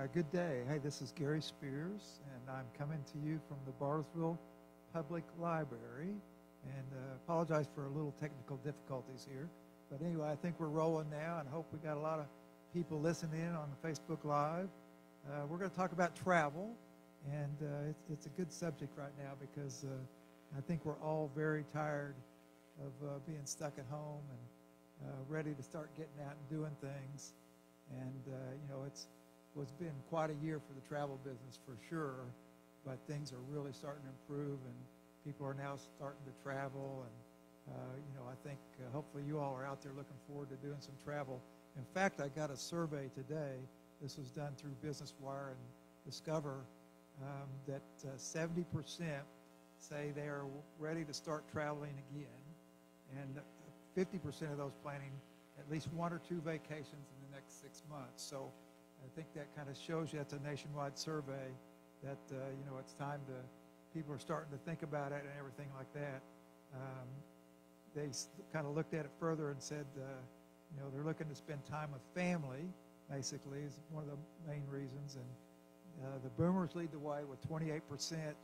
Good day. Hey, this is Gary Spears, and I'm coming to you from the Bartlesville Public Library. And apologize for a little technical difficulties here. But anyway, I think we're rolling now, and hope we got a lot of people listening in on the Facebook Live. We're going to talk about travel, and it's a good subject right now because I think we're all very tired of being stuck at home and ready to start getting out and doing things. And it's been quite a year for the travel business for sure, but things are really starting to improve, and people are now starting to travel. And I think hopefully you all are out there looking forward to doing some travel. In fact, I got a survey today. This was done through Business Wire and Discover, that 70% say they are ready to start traveling again, and 50% of those planning at least one or two vacations in the next 6 months. So I think that kind of shows you, that's a nationwide survey, that it's time to, people are starting to think about it and everything like that. They kind of looked at it further and said, they're looking to spend time with family, basically, is one of the main reasons. And the boomers lead the way with 28%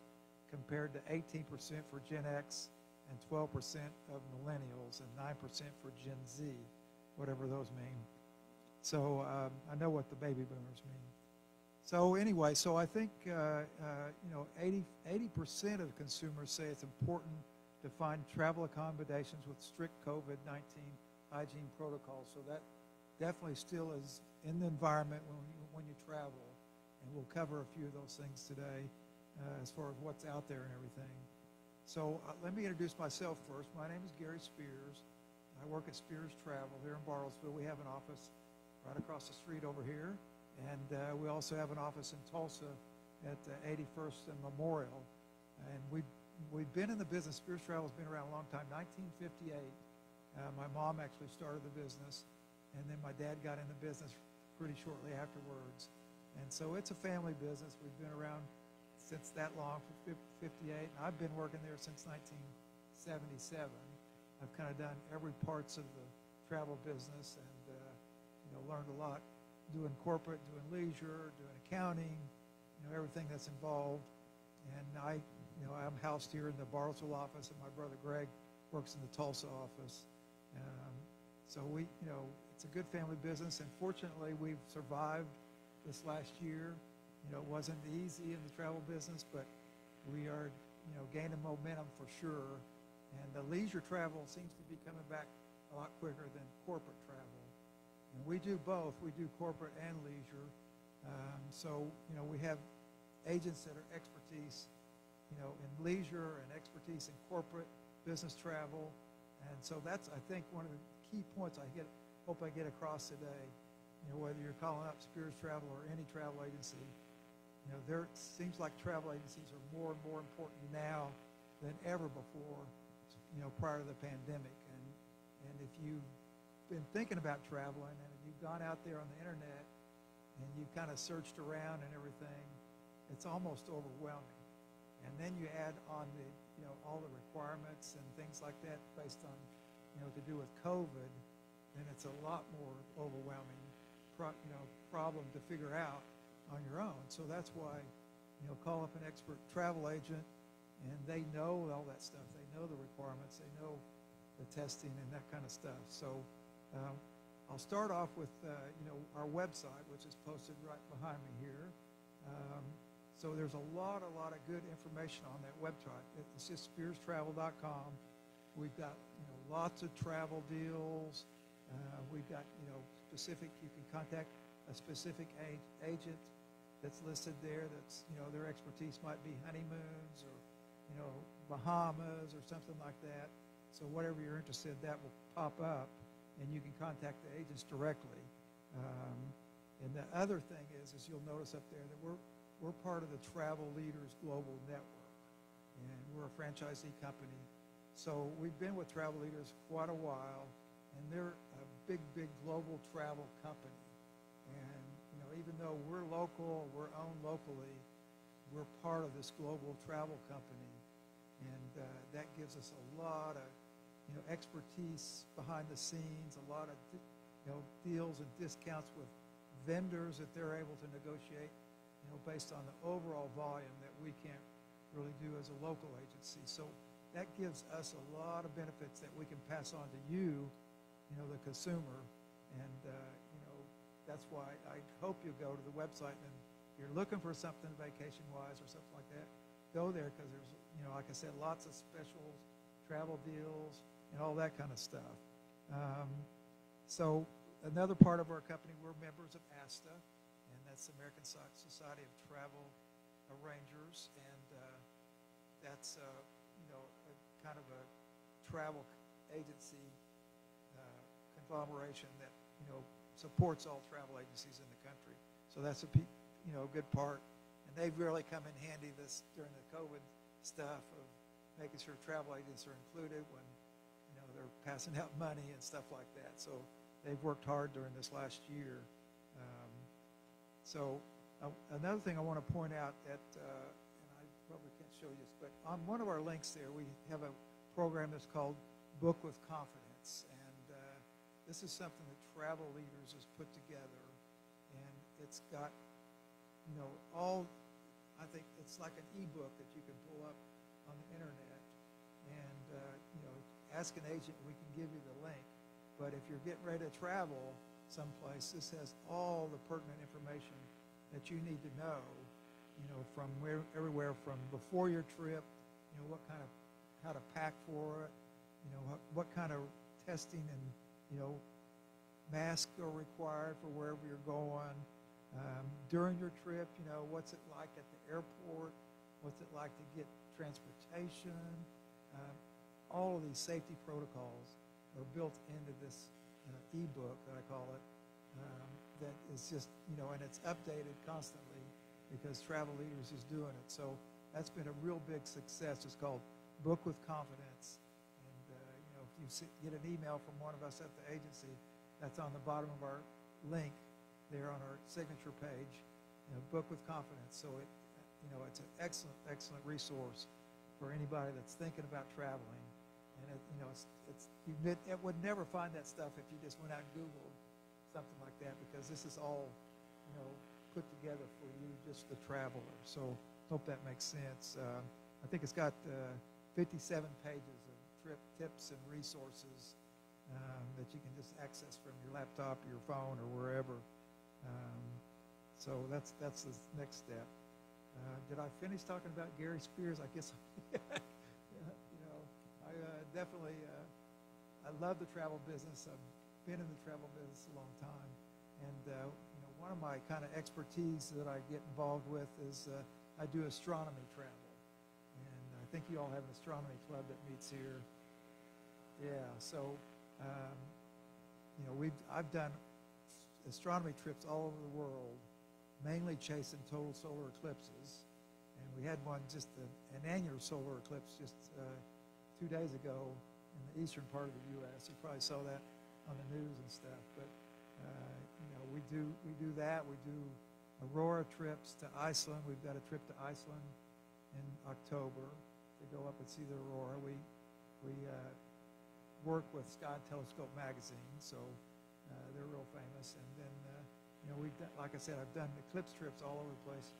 compared to 18% for Gen X and 12% of millennials and 9% for Gen Z, whatever those mean. So I know what the baby boomers mean. So anyway, so I think 80% of consumers say it's important to find travel accommodations with strict COVID-19 hygiene protocols. So that definitely still is in the environment when you travel, and we'll cover a few of those things today as far as what's out there and everything. So let me introduce myself first. My name is Gary Spears. I work at Spears Travel here in Bartlesville. We have an office right across the street over here, and we also have an office in Tulsa at 81st and Memorial. And we've been in the business. Spears Travel has been around a long time, 1958. My mom actually started the business, and then my dad got in the business pretty shortly afterwards. And so it's a family business. We've been around since that long, for 58, and I've been working there since 1977. I've kind of done every parts of the travel business, and learned a lot doing corporate, doing leisure, doing accounting, everything that's involved. And I'm housed here in the Bartlesville office, and my brother Greg works in the Tulsa office. So it's a good family business, and fortunately we've survived this last year. It wasn't easy in the travel business, but we are gaining momentum for sure. And the leisure travel seems to be coming back a lot quicker than corporate travel. And we do both. We do corporate and leisure. So we have agents that are expertise, in leisure and expertise in corporate business travel. And so that's, I think, one of the key points hope I get across today. Whether you're calling up Spears Travel or any travel agency, there seems like travel agencies are more and more important now than ever before, prior to the pandemic. And if you've been thinking about traveling and you've gone out there on the internet and you've kind of searched around and everything, it's almost overwhelming. And then you add on all the requirements and things like that based on to do with COVID, then it's a lot more overwhelming problem to figure out on your own. So that's why call up an expert travel agent, and they know all that stuff. They know the requirements. They know the testing and that kind of stuff. So I'll start off with our website, which is posted right behind me here. So there's a lot of good information on that website. It's just spearstravel.com. We've got lots of travel deals. We've got specific. You can contact a specific agent that's listed there. That's their expertise might be honeymoons or Bahamas or something like that. So whatever you're interested in, that will pop up, and you can contact the agents directly. And the other thing is you'll notice up there that we're part of the Travel Leaders Global Network, and we're a franchisee company. So we've been with Travel Leaders quite a while, and they're a big global travel company. And even though we're local, we're owned locally, we're part of this global travel company, and that gives us a lot of expertise behind the scenes, a lot of deals and discounts with vendors that they're able to negotiate, based on the overall volume that we can't really do as a local agency. So that gives us a lot of benefits that we can pass on to you, the consumer. And, that's why I hope you go to the website, and if you're looking for something vacation-wise or something like that, go there, because there's, like I said, lots of specials, travel deals, and all that kind of stuff. So another part of our company, we're members of ASTA, and that's the American Society of Travel Arrangers, and that's a kind of a travel agency conglomeration that supports all travel agencies in the country. So that's a good part, and they've really come in handy during the COVID stuff of making sure travel agents are included when they're passing out money and stuff like that. So they've worked hard during this last year. Another thing I want to point out and I probably can't show you this, but on one of our links there, we have a program that's called Book with Confidence. And this is something that Travel Leaders has put together. And it's got, I think it's like an ebook that you can pull up on the internet. And, ask an agent, we can give you the link. But if you're getting ready to travel someplace, this has all the pertinent information that you need to know, from everywhere from before your trip, how to pack for it, what kind of testing and, masks are required for wherever you're going. During your trip, what's it like at the airport? What's it like to get transportation? All of these safety protocols are built into this ebook that I call it, that is just, and it's updated constantly because Travel Leaders is doing it. So that's been a real big success. It's called Book with Confidence. And, if you get an email from one of us at the agency, that's on the bottom of our link there on our signature page, Book with Confidence. So it's an excellent, excellent resource for anybody that's thinking about traveling. And it would never find that stuff if you just went out and Googled something like that, because this is all, put together for you, just the traveler. So hope that makes sense. I think it's got 57 pages of trip tips and resources that you can just access from your laptop or your phone or wherever. So that's the next step. Did I finish talking about Gary Spears? I guess. I definitely, I love the travel business. I've been in the travel business a long time. And, one of my kind of expertise that I get involved with is I do astronomy travel. And I think you all have an astronomy club that meets here. Yeah, so, I've done astronomy trips all over the world, mainly chasing total solar eclipses. And we had one, just an annular solar eclipse just 2 days ago in the eastern part of the U.S. You probably saw that on the news and stuff. But we do that. We do aurora trips to Iceland. We've got a trip to Iceland in October to go up and see the aurora. We work with Sky Telescope magazine, so they're real famous. And then we've done, like I said, I've done eclipse trips all over the place.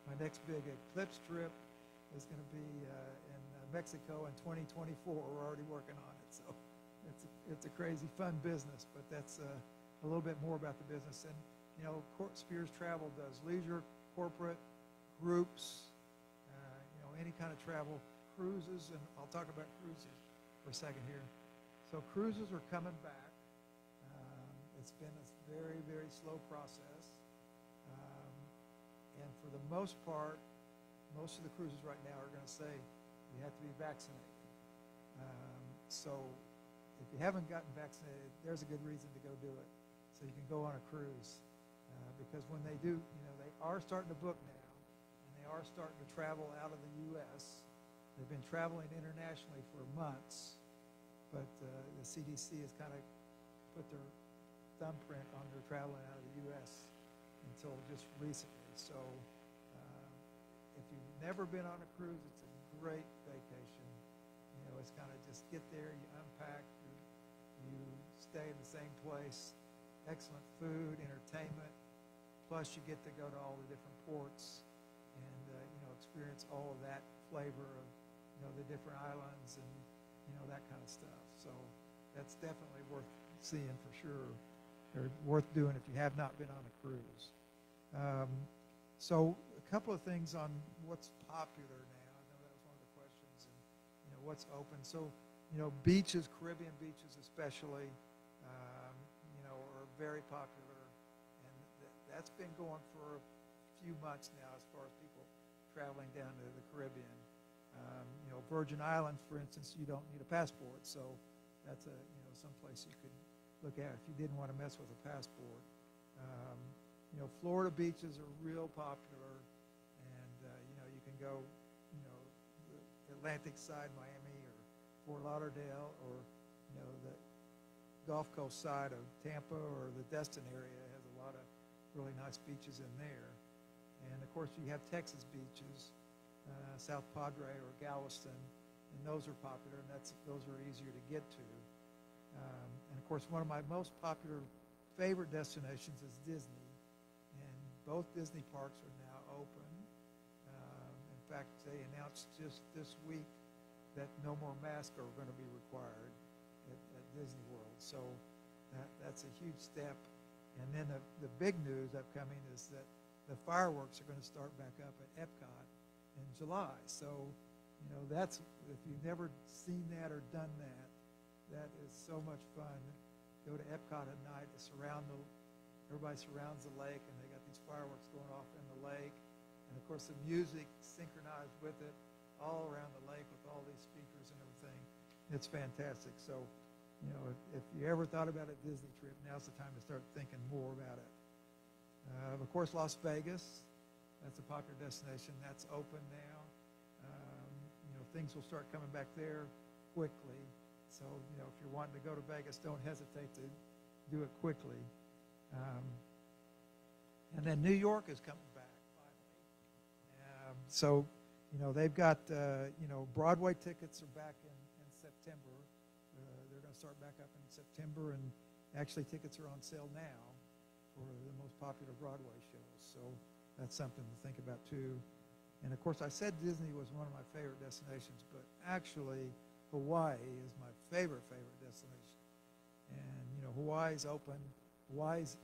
My next big eclipse trip is going to be in Mexico in 2024. We're already working on it, so it's a crazy fun business. But that's a little bit more about the business. And Spears Travel does leisure, corporate, groups, any kind of travel, cruises, and I'll talk about cruises for a second here. So cruises are coming back. It's been a very, very slow process. And for the most part, most of the cruises right now are going to say you have to be vaccinated. So if you haven't gotten vaccinated, there's a good reason to go do it. So you can go on a cruise. Because when they do, they are starting to book now, and they are starting to travel out of the U.S. They've been traveling internationally for months, but the CDC has kind of put their thumbprint on their traveling out of the U.S. until just recently. So if you've never been on a cruise, it's a great vacation. It's kind of just get there, you unpack, you stay in the same place, excellent food, entertainment, Plus, you get to go to all the different ports and, experience all of that flavor of, the different islands and, that kind of stuff. So that's definitely worth seeing for sure, or worth doing if you have not been on a cruise. So a couple of things on what's popular now. I know that was one of the questions, and what's open. So beaches, Caribbean beaches especially, are very popular, and that's been going for a few months now as far as people traveling down to the Caribbean. Virgin Islands, for instance, you don't need a passport, so that's someplace you could look at if you didn't want to mess with a passport. Florida beaches are real popular, and you can go, the Atlantic side, Miami, or Fort Lauderdale, or the Gulf Coast side of Tampa, or the Destin area has a lot of really nice beaches in there. And of course, you have Texas beaches, South Padre or Galveston, and those are popular, and those are easier to get to. And of course, one of my most popular favorite destinations is Disney, and both Disney parks are now open. In fact, they announced just this week that no more masks are going to be required at Disney World. So that's a huge step. And then the big news upcoming is that the fireworks are going to start back up at Epcot in July. So, that's, if you've never seen that or done that, that is so much fun. Go to Epcot at night, everybody surrounds the lake, and they got these fireworks going off in the lake. And of course, the music synchronized with it all around the lake with all these speakers and everything. It's fantastic. So, if you ever thought about a Disney trip, now's the time to start thinking more about it. Of course, Las Vegas, that's a popular destination. That's open now. Things will start coming back there quickly. So, if you're wanting to go to Vegas, don't hesitate to do it quickly. And then New York is coming back, finally. So, they've got, Broadway tickets are back in September. They're going to start back up in September, and actually tickets are on sale now for the most popular Broadway shows. So that's something to think about too. And of course, I said Disney was one of my favorite destinations, but actually Hawaii is my favorite destination. And Hawaii's open. Hawaii's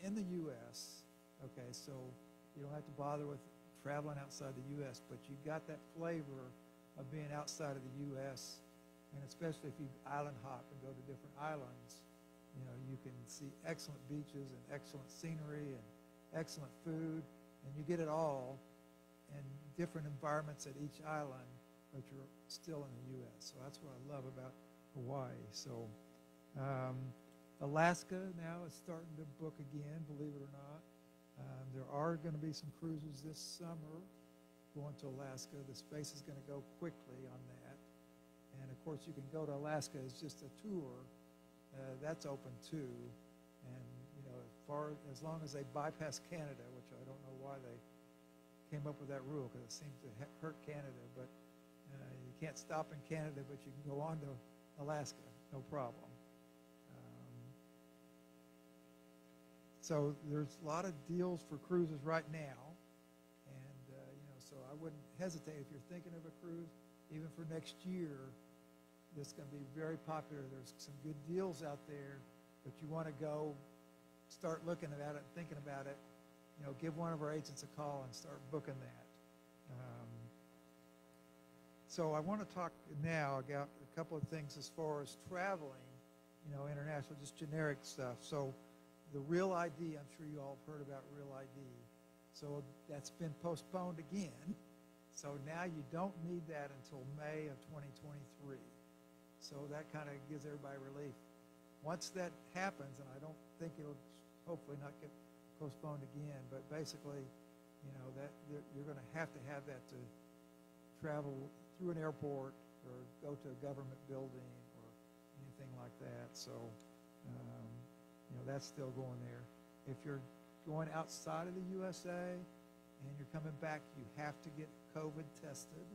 in the U.S. Okay, so you don't have to bother with traveling outside the U.S., but you got that flavor of being outside of the U.S. And especially if you island hop and go to different islands, you can see excellent beaches and excellent scenery and excellent food, and you get it all in different environments at each island, but you're still in the U.S. So that's what I love about Hawaii. So Alaska now is starting to book again, believe it or not. There are going to be some cruises this summer going to Alaska. The space is going to go quickly on that. And of course, you can go to Alaska as just a tour. That's open too. And as long as they bypass Canada, which I don't know why they came up with that rule, because it seems to hurt Canada. But you can't stop in Canada, but you can go on to Alaska, no problem. So there's a lot of deals for cruises right now, and so I wouldn't hesitate if you're thinking of a cruise, even for next year. This is going to be very popular. There's some good deals out there, but you want to go start looking at it, thinking about it. Give one of our agents a call and start booking that. So I want to talk now about a couple of things as far as traveling, international, just generic stuff. So the Real ID, I'm sure you all have heard about Real ID. So that's been postponed again. So now you don't need that until May of 2023. So that kind of gives everybody relief. Once that happens, and I don't think it'll hopefully not get postponed again, but basically, that you're going to have that to travel through an airport or go to a government building or anything like that. So, that's still going there. If you're going outside of the USA and you're coming back, you have to get COVID tested.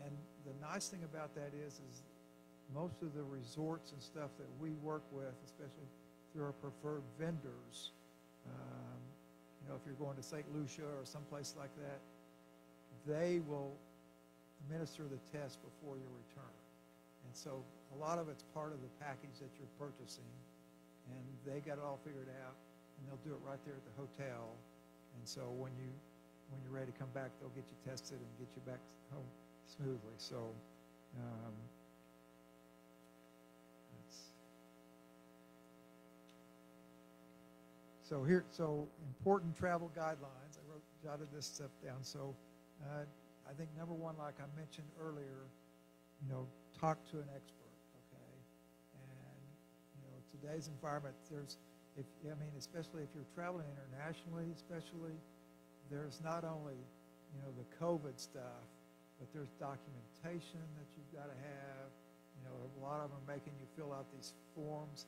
And the nice thing about that is most of the resorts and stuff that we work with, especially through our preferred vendors, Um, if you're going to St. Lucia or someplace like that, they will administer the test before your return. And so a lot of it's part of the package that you're purchasing, and they got it all figured out, and they'll do it right there at the hotel. And so when you're ready to come back, they'll get you tested and get you back home smoothly. So um, so important travel guidelines. I jotted this stuff down. So I think number one, like I mentioned earlier, talk to an expert, okay? And, today's environment, especially if you're traveling internationally, there's not only, the COVID stuff, but there's documentation that you've got to have. A lot of them are making you fill out these forms,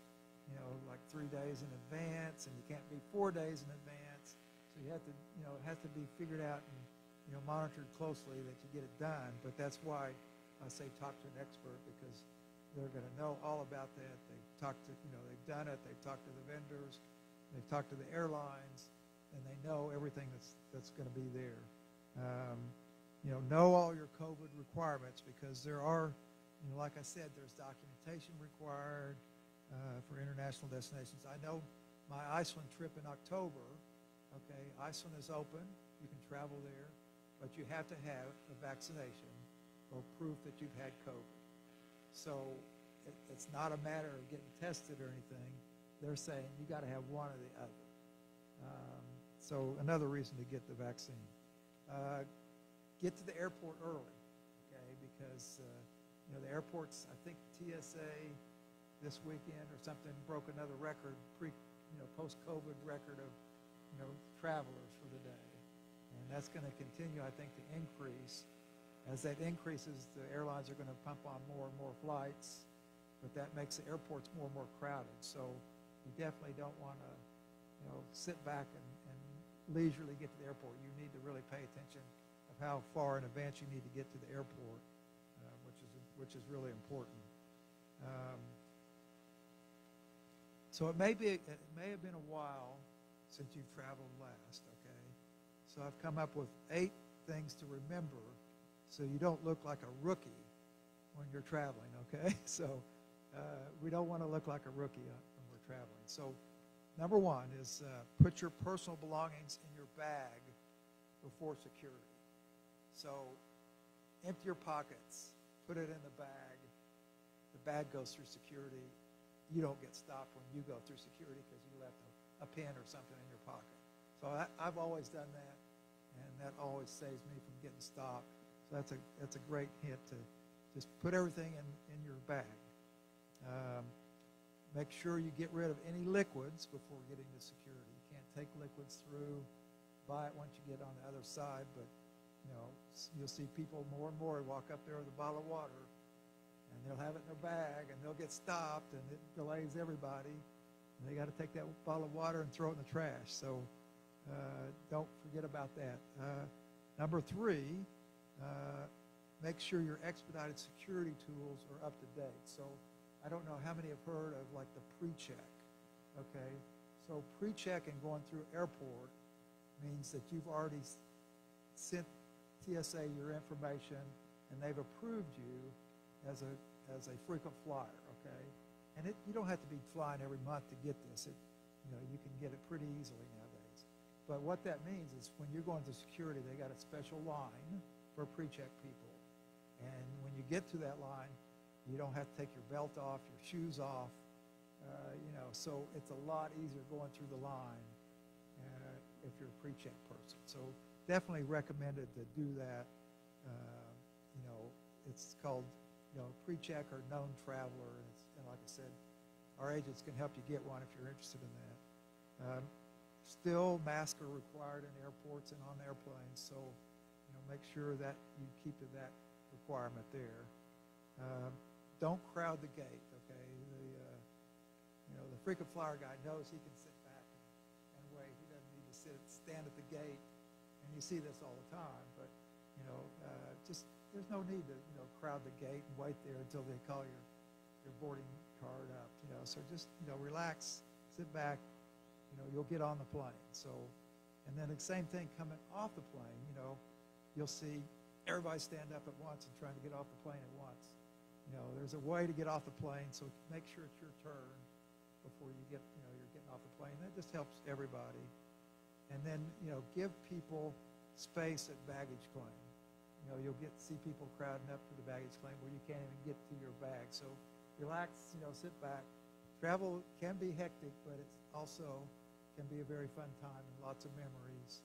like 3 days in advance, and you can't be 4 days in advance. So you have to, it has to be figured out and, monitored closely that you get it done. But that's why I say talk to an expert, because they're going to know all about that. They've talked to, they've done it. They've talked to the vendors. They've talked to the airlines, and they know everything that's going to be there. Know all your COVID requirements, because there are, like I said, there's documentation required for international destinations. I know my Iceland trip in October, okay, Iceland is open. You can travel there, but you have to have a vaccination or proof that you've had COVID. So it's not a matter of getting tested or anything. They're saying you got to have one or the other. So another reason to get the vaccine. Get to the airport early, okay, because the airports, I think TSA this weekend or something broke another record, post-COVID record of, travelers for the day. And that's going to continue, I think, to increase. As that increases, the airlines are going to pump on more and more flights, but that makes the airports more and more crowded. So you definitely don't want to, sit back and leisurely get to the airport. You need to really pay attention of how far in advance you need to get to the airport, which is really important. So it may have been a while since you've traveled last, okay? So I've come up with 8 things to remember so you don't look like a rookie when you're traveling, okay? So we don't want to look like a rookie when we're traveling. So number 1 is put your personal belongings in your bag before security. So empty your pockets, put it in the bag goes through security. You don't get stopped when you go through security because you left a pen or something in your pocket. So I've always done that, and that always saves me from getting stopped. So that's a great hint to just put everything in your bag. Make sure you get rid of any liquids before getting to security. You can't take liquids through, buy it once you get on the other side, but you'll see people more and more walk up there with a bottle of water, and they'll have it in their bag, and they'll get stopped, and it delays everybody. And they got to take that bottle of water and throw it in the trash. So don't forget about that. Number 3, make sure your expedited security tools are up to date. So I don't know how many have heard of like the pre-check, okay? So pre-check and going through airport means that you've already sent TSA your information, and they've approved you as a frequent flyer, okay? And you don't have to be flying every month to get this. You can get it pretty easily nowadays. But what that means is when you're going to security, they got a special line for pre-check people. And when you get to that line, you don't have to take your belt off, your shoes off, so it's a lot easier going through the line if you're a pre-check person. So definitely recommended to do that. It's called, pre-check or known traveler. And like I said, our agents can help you get one if you're interested in that. Still, masks are required in airports and on airplanes, so make sure that you keep to that requirement there. Don't crowd the gate, okay? The frequent flyer guy knows he can sit back and wait. He doesn't need to stand at the gate, and you see this all the time. But just there's no need to crowd the gate and wait there until they call your boarding card up. So just relax, sit back, you'll get on the plane. So, and then the same thing coming off the plane, you'll see everybody stand up at once and trying to get off the plane at once. There's a way to get off the plane, so make sure it's your turn before you're getting off the plane. That just helps everybody. And then, give people space at baggage claim. You'll see people crowding up to the baggage claim where you can't even get to your bag. So relax, sit back. Travel can be hectic, but it also can be a very fun time and lots of memories.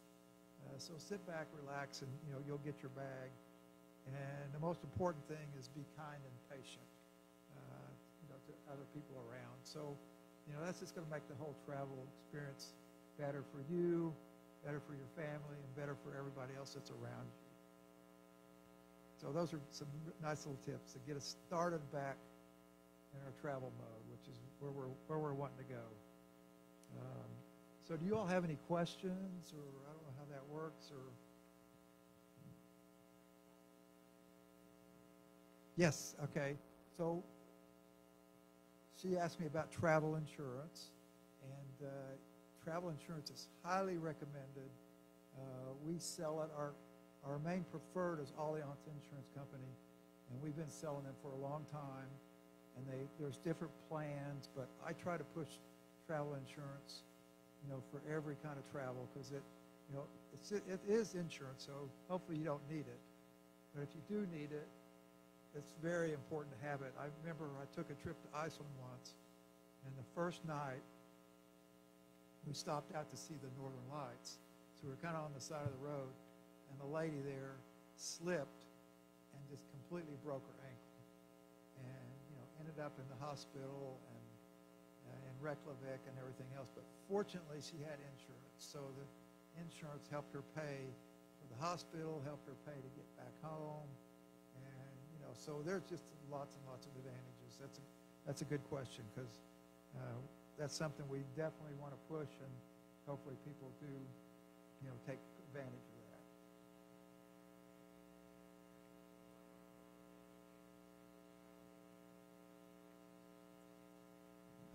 So sit back, relax, and you'll get your bag. And the most important thing is be kind and patient, to other people around. So, that's just going to make the whole travel experience better for you, better for your family, and better for everybody else that's around you. So those are some nice little tips to get us started back in our travel mode, which is where we're wanting to go. So do you all have any questions, or I don't know how that works, or? Yes, okay. So she asked me about travel insurance, and travel insurance is highly recommended. We sell it. Our main preferred is Allianz Insurance Company, and we've been selling them for a long time. And there's different plans, but I try to push travel insurance, for every kind of travel, because it is insurance. So hopefully you don't need it, but if you do need it, it's very important to have it. I remember I took a trip to Iceland once, and the first night we stopped out to see the Northern Lights. So we were kind of on the side of the road, and the lady there slipped and just completely broke her ankle, and ended up in the hospital and in Reykjavik and everything else. But fortunately, she had insurance, so the insurance helped her pay for the hospital, helped her pay to get back home. So there's just lots and lots of advantages. That's a good question, because that's something we definitely want to push, and hopefully people do, take advantage of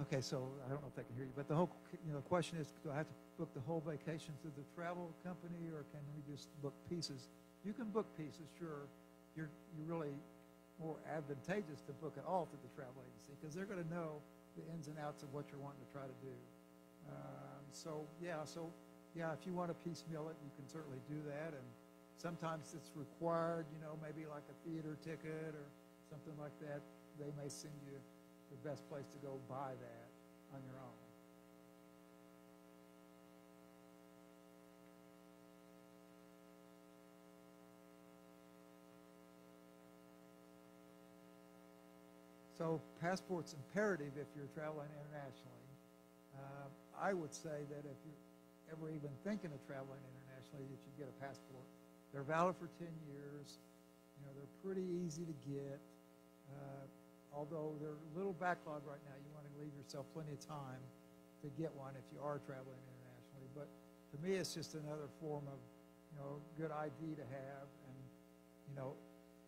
that. Okay, so I don't know if I can hear you, but the whole question is, do I have to book the whole vacation through the travel company, or can we just book pieces? You can book pieces, sure. You're really more advantageous to book it all through the travel agency, because they're going to know the ins and outs of what you're wanting to try to do. So if you want to piecemeal it, you can certainly do that. And sometimes it's required, maybe like a theater ticket or something like that. They may send you the best place to go buy that on your own. So passport's imperative if you're traveling internationally. I would say that if you're ever even thinking of traveling internationally, that you get a passport. They're valid for 10 years. They're pretty easy to get. Although they're a little backlog right now, you want to leave yourself plenty of time to get one if you are traveling internationally. But to me, it's just another form of, good ID to have. And,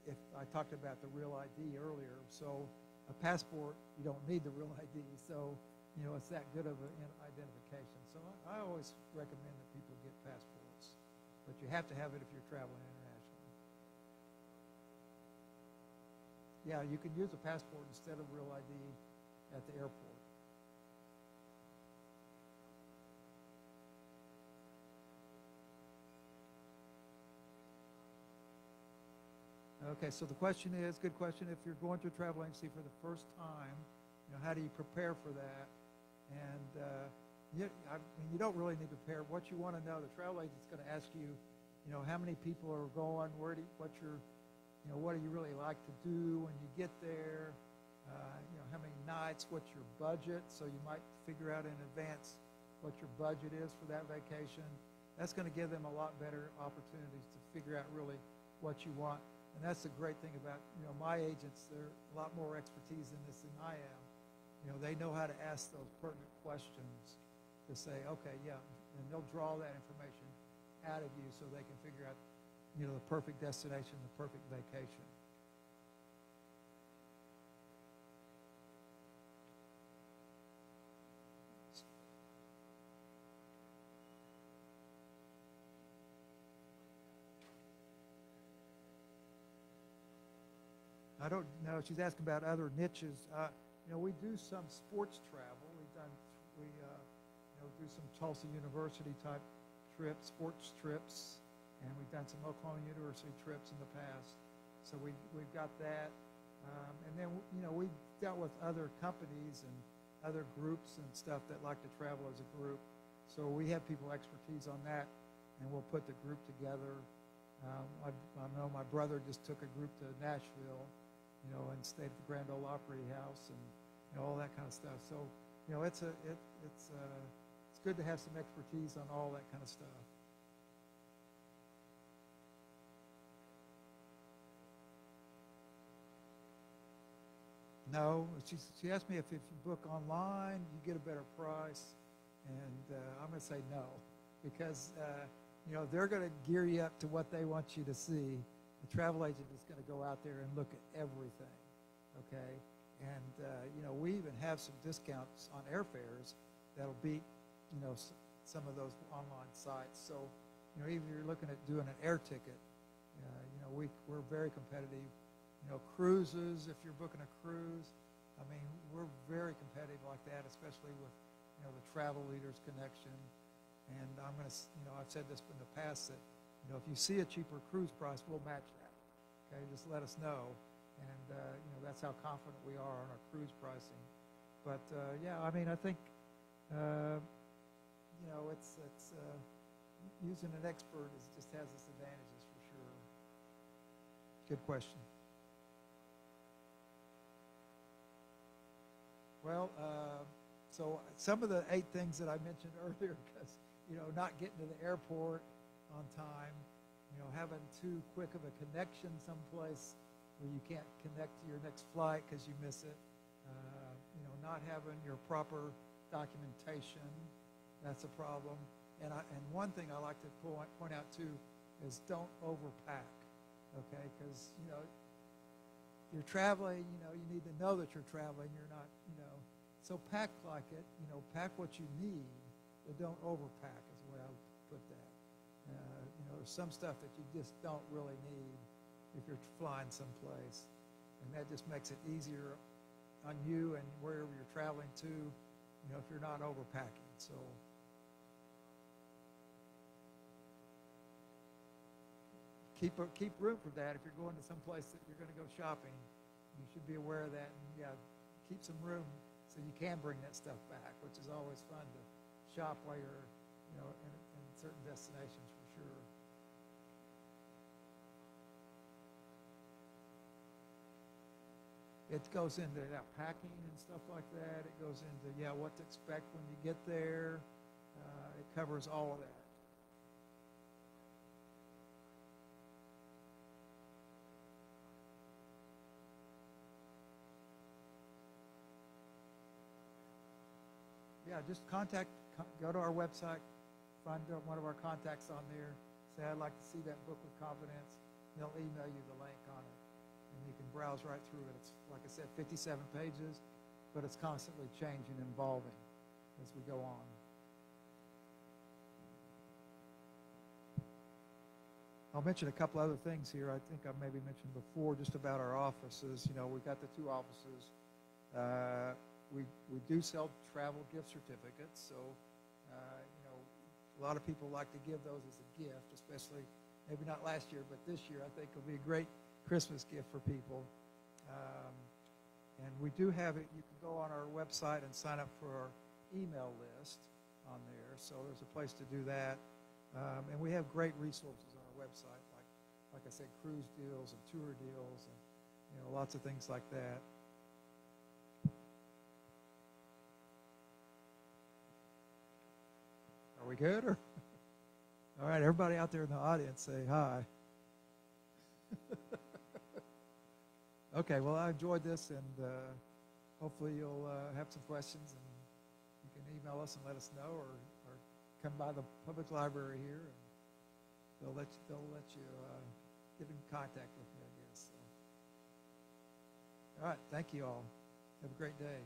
if I talked about the real ID earlier, so a passport, you don't need the real ID. So, it's that good of an identification. So I always recommend that people get passports, but you have to have it if you're traveling internationally. Yeah, you can use a passport instead of real ID at the airport. Okay, so the question is, good question, if you're going to a travel agency for the first time, how do you prepare for that? And you don't really need to prepare. What you want to know, the travel agent's going to ask you, how many people are going, what do you really like to do when you get there, how many nights, what's your budget, so you might figure out in advance what your budget is for that vacation. That's going to give them a lot better opportunities to figure out really what you want. And that's the great thing about, my agents. They're a lot more expertise in this than I am. They know how to ask those pertinent questions to say, okay, yeah, and they'll draw that information out of you so they can figure out, the perfect destination, the perfect vacation. I don't know. She's asking about other niches. We do some sports travel. We do some Tulsa University type trips, sports trips, and we've done some Oklahoma University trips in the past. So we've got that. And then, we've dealt with other companies and other groups and stuff that like to travel as a group. So we have people expertise on that, and we'll put the group together. I know my brother just took a group to Nashville, and stayed at the Grand Ole Opry House and all that kind of stuff. So, it's good to have some expertise on all that kind of stuff. No, she asked me if you book online, you get a better price, and I'm going to say no, because they're going to gear you up to what they want you to see. The travel agent is going to go out there and look at everything, okay? And we even have some discounts on airfares that'll beat some of those online sites. So even if you're looking at doing an air ticket, we're very competitive. Cruises, if you're booking a cruise, I mean, we're very competitive like that, especially with, the Travel Leaders Connection. And I'm going to, I've said this in the past that, if you see a cheaper cruise price, we'll match that. Okay, just let us know. And, that's how confident we are on our cruise pricing. But, yeah, I mean, I think, it's using an expert just has its advantages for sure. Good question. Well, so some of the 8 things that I mentioned earlier, because, not getting to the airport on time, having too quick of a connection someplace where you can't connect to your next flight because you miss it, not having your proper documentation, that's a problem. And one thing I like to point out too is don't overpack, okay? Because, you're traveling, you need to know that you're traveling. You're not, so pack like it, pack what you need, but don't overpack is the way I would put that. There's some stuff that you just don't really need if you're flying someplace. And that just makes it easier on you and wherever you're traveling to, if you're not overpacking. So keep room for that. If you're going to some place that you're going to go shopping, you should be aware of that. And yeah, keep some room so you can bring that stuff back, which is always fun to shop while you're, in certain destinations for sure. It goes into packing and stuff like that. It goes into, what to expect when you get there. It covers all of that. Yeah, just go to our website, find one of our contacts on there, say, I'd like to see that book with confidence. They'll email you the link on it, and you can browse right through it. It's, like I said, 57 pages, but it's constantly changing and evolving as we go on. I'll mention a couple other things here. I think I maybe mentioned before just about our offices. We've got the 2 offices. We do sell travel gift certificates, so a lot of people like to give those as a gift, especially maybe not last year, but this year I think will be a great Christmas gift for people. And we do have it. You can go on our website and sign up for our email list on there, so there's a place to do that. And we have great resources on our website, like I said, cruise deals and tour deals, and lots of things like that. Are we good? Or? All right, everybody out there in the audience, say hi. Okay, well, I enjoyed this, and hopefully you'll have some questions, and you can email us and let us know, or come by the public library here, and they'll let you get in contact with me, I guess. So. All right, thank you all. Have a great day.